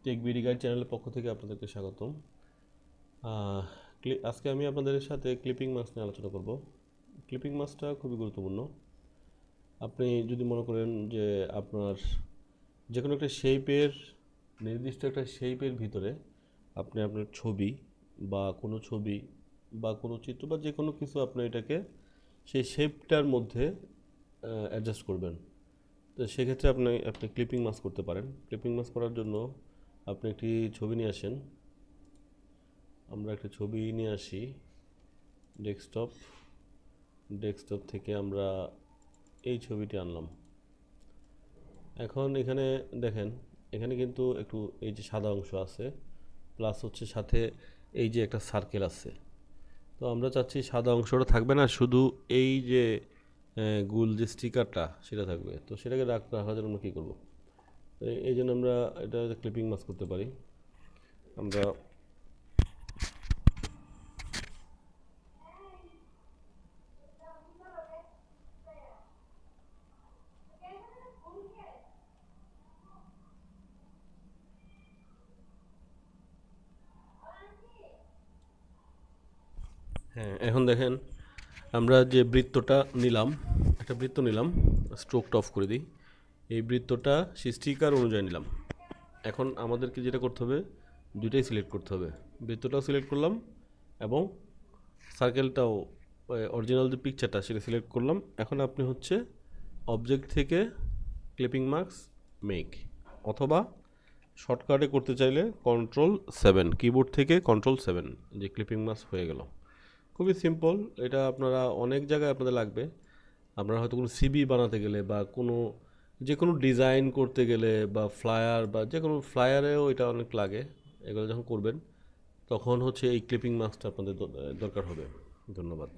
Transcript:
Tech BD guide চ্যানেলের পক্ষ থেকে আপনাদেরকে স্বাগতম। আজকে আমি আপনাদের সাথে ক্লিপিং মাস্ক নিয়ে আলোচনা করব। ক্লিপিং মাস্কটা খুবই গুরুত্বপূর্ণ। আপনি যদি মনে করেন যে আপনার যে কোনো একটা নির্দিষ্ট একটা শেপের ভিতরে আপনি আপনার ছবি বা কোনো চিত্র বা যে কোনো কিছু আপনি এটাকে সেই শেপটার মধ্যে অ্যাডজাস্ট করবেন। তো সেক্ষেত্রে আপনি ক্লিপিং মাস্ক করতে পারেন। ক্লিপিং মাস্ক করার জন্য আপনি একটি ছবি নিয়ে আসেন। আমরা একটা ছবি নিয়ে আসি ডেস্কটপ থেকে আমরা এই ছবিটি আনলাম। এখন এখানে দেখেন, এখানে কিন্তু একটু এই যে সাদা অংশ আছে, প্লাস হচ্ছে সাথে এই যে একটা সার্কেল আছে। তো আমরা চাচ্ছি সাদা অংশটা থাকবে না, শুধু এই যে গোল যে স্টিকারটা সেটা থাকবে। তো সেটাকে রাখার জন্য আমরা কী করবো? এই জন্য আমরা এটা ক্লিপিং মাস্ক করতে পারি। আমরা এখন দেখেন, আমরা যে একটা বৃত্ত নিলাম, স্ট্রোকটা অফ করে দিই। এই বৃত্তটা সেই স্টিকার অনুযায়ী নিলাম। এখন আমাদেরকে যেটা করতে হবে, দুইটাই সিলেক্ট করতে হবে। বৃত্তটাও সিলেক্ট করলাম এবং সার্কেলটাও, অরিজিনাল যে পিকচারটা সেটা সিলেক্ট করলাম। এখন আপনি হচ্ছে অবজেক্ট থেকে ক্লিপিং মাস্ক মেক, অথবা শর্টকাটে করতে চাইলে Ctrl+7, কিবোর্ড থেকে Ctrl+7, যে ক্লিপিং মাস্ক হয়ে গেল। খুবই সিম্পল। এটা আপনারা অনেক জায়গায় আপনাদের লাগবে। আপনারা হয়তো কোনো সিভি বানাতে গেলে বা যে কোনো ডিজাইন করতে গেলে বা ফ্লায়ার বা যে কোনো ফ্লায়ারেও এটা অনেক লাগে। এগুলো যখন করবেন তখন হচ্ছে এই ক্লিপিং মাস্কটা আপনাদের দরকার হবে। ধন্যবাদ।